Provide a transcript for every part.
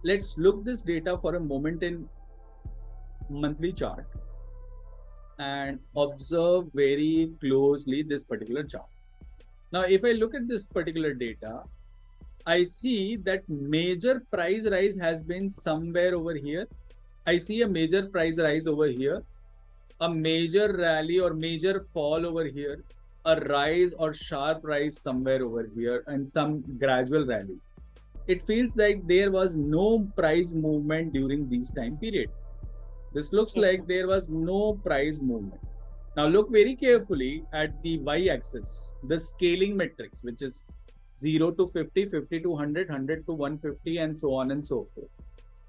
let's look this data for a moment in monthly chart and observe very closely this particular chart. Now, if I look at this particular data, I see that major price rise has been somewhere over here. I see a major price rise over here, a major rally or major fall over here, a rise or sharp rise somewhere over here, and some gradual rallies. It feels like there was no price movement during this time period. This looks like there was no price movement. Now look very carefully at the y-axis, the scaling matrix, which is 0 to 50, 50 to 100, 100 to 150, and so on and so forth.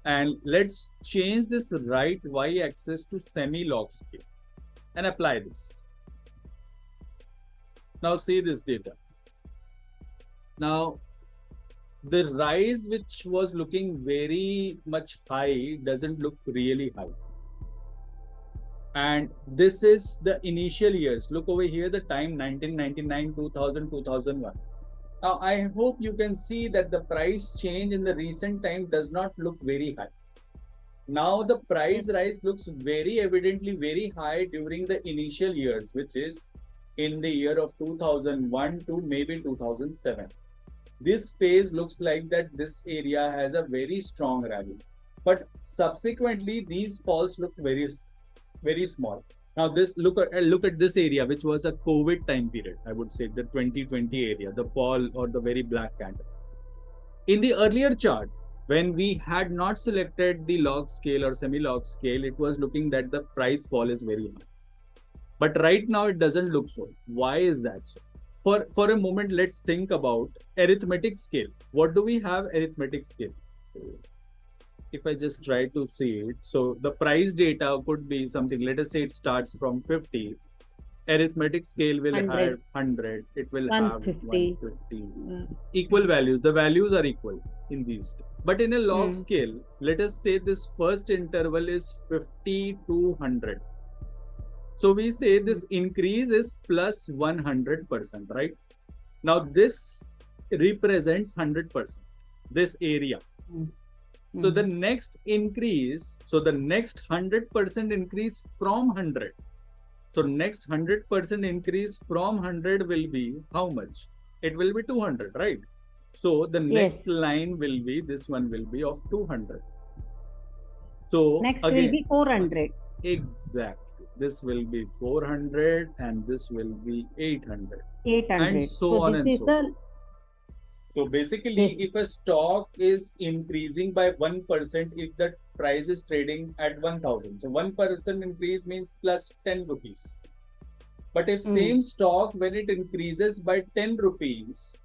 And let's change this right y-axis to semi-log scale and apply this. Now see this data. Now the rise which was looking very much high doesn't look really high. And this is the initial years. Look over here, the time 1999, 2000, 2001. Now, I hope you can see that the price change in the recent time does not look very high. Now, the price rise looks very evidently very high during the initial years, which is in the year of 2001 to maybe 2007. This phase looks like that this area has a very strong rally. But subsequently, these falls look very small. Now this look at this area, which was a COVID time period. I would say the 2020 area, the fall or the very black candle. In the earlier chart, when we had not selected the log scale or semi-log scale, it was looking that the price fall is very high. But right now it doesn't look so. Why is that so? For a moment, let's think about arithmetic scale. What do we have arithmetic scale? If I just try to see it, so the price data could be something, let us say it starts from 50. Arithmetic scale will 100. have 100, it will have 150. 150. Equal values, the values are equal in these two. But in a log scale, let us say this first interval is 50 to 100. So we say this increase is plus 100%, right? Now this represents 100%, this area. So the next increase, so the next 100% increase from 100. So next 100% increase from 100 will be how much? It will be 200, right? So the next line will be, this one will be of 200. So next again, will be 400. Exactly. This will be 400 and this will be 800. 800. And so on and so forth. So basically, if a stock is increasing by 1%, if the price is trading at 1000, so 1% increase means plus 10 rupees. But if same stock, when it increases by 10 rupees,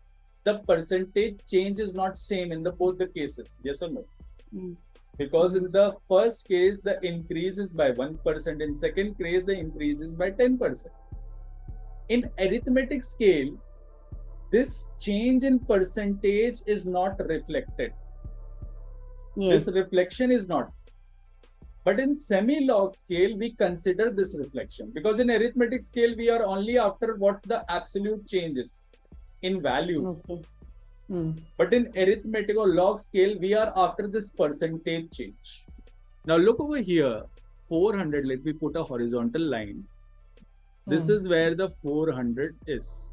the percentage change is not same in both the cases. Yes or no? Because in the first case, the increase is by 1%. In second case, the increase is by 10%. In arithmetic scale, this change in percentage is not reflected. This reflection is not. But in semi-log scale, we consider this reflection. Because in arithmetic scale, we are only after what the absolute change is in values. But in arithmetic or log scale, we are after this percentage change. Now look over here, 400, let me put a horizontal line. This is where the 400 is.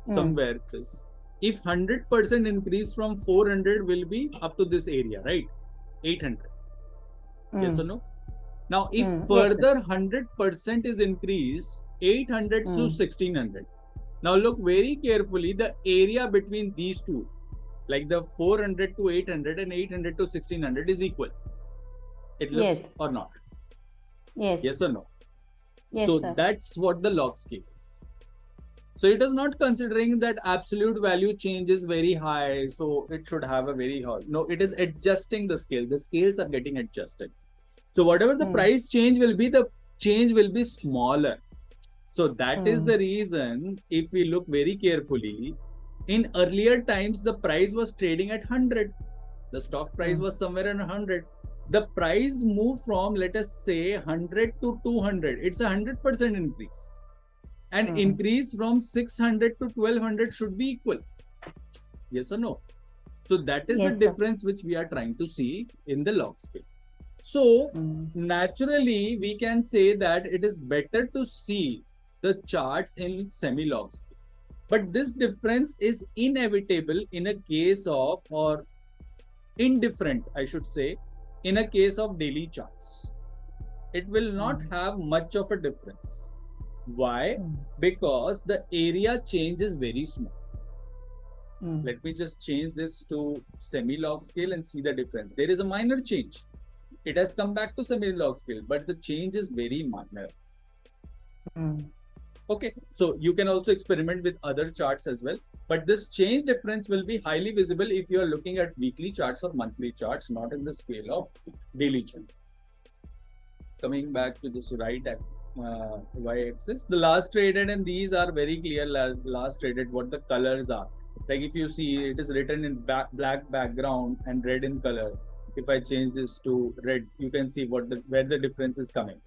Somewhere it is. If 100% increase from 400 will be up to this area, right? 800. Yes or no? Now, if further 100% is increased, 800 to 1600. Now, look very carefully, the area between these two, like the 400 to 800 and 800 to 1600 is equal. It looks or not? Yes or no? So, that's what the log scale is. So it is not considering that absolute value change is very high, so it should have a very high. No, it is adjusting the scale. The scales are getting adjusted. So whatever the price change will be, the change will be smaller. So that is the reason, if we look very carefully, in earlier times, the price was trading at 100. The stock price was somewhere in 100. The price moved from, let us say, 100 to 200. It's a 100% increase. And increase from 600 to 1200 should be equal. Yes or no? So that is Yes, the sir. difference which we are trying to see in the log scale. So naturally, we can say that it is better to see the charts in semi-log scale. But this difference is inevitable in a case of, or indifferent, I should say, in a case of daily charts. It will not have much of a difference. Why? Because the area change is very small. Let me just change this to semi-log scale and see the difference. There is a minor change. It has come back to semi-log scale, but the change is very minor. Okay, so you can also experiment with other charts as well, but this change difference will be highly visible if you are looking at weekly charts or monthly charts, not in the scale of daily chart. Coming back to this right y-axis, the last traded, and these are very clear last traded, what the colors are. Like if you see, it is written in black background and red in color. If I change this to red, you can see where the difference is coming.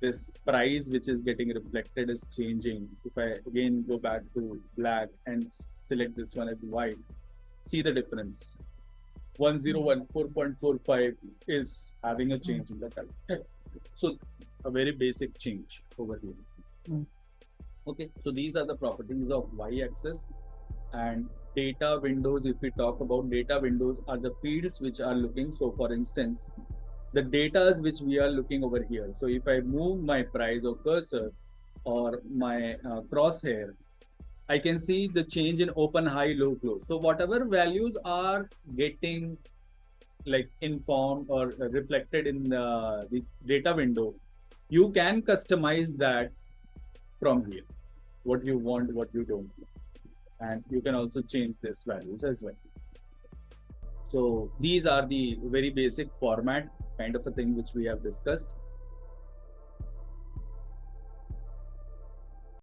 This price which is getting reflected is changing. If I again go back to black and select this one as white, see the difference. 1014.45 is having a change in the color. So a very basic change over here. Okay, so these are the properties of y-axis. And data windows, if we talk about data windows, are the fields which are looking. So for instance, the data which we are looking over here. So if I move my price or cursor or my crosshair, I can see the change in open, high, low, close. So whatever values are getting like informed or reflected in the data window, you can customize that from here, what you want, what you don't want. And you can also change these values as well. So these are the very basic format kind of a thing which we have discussed.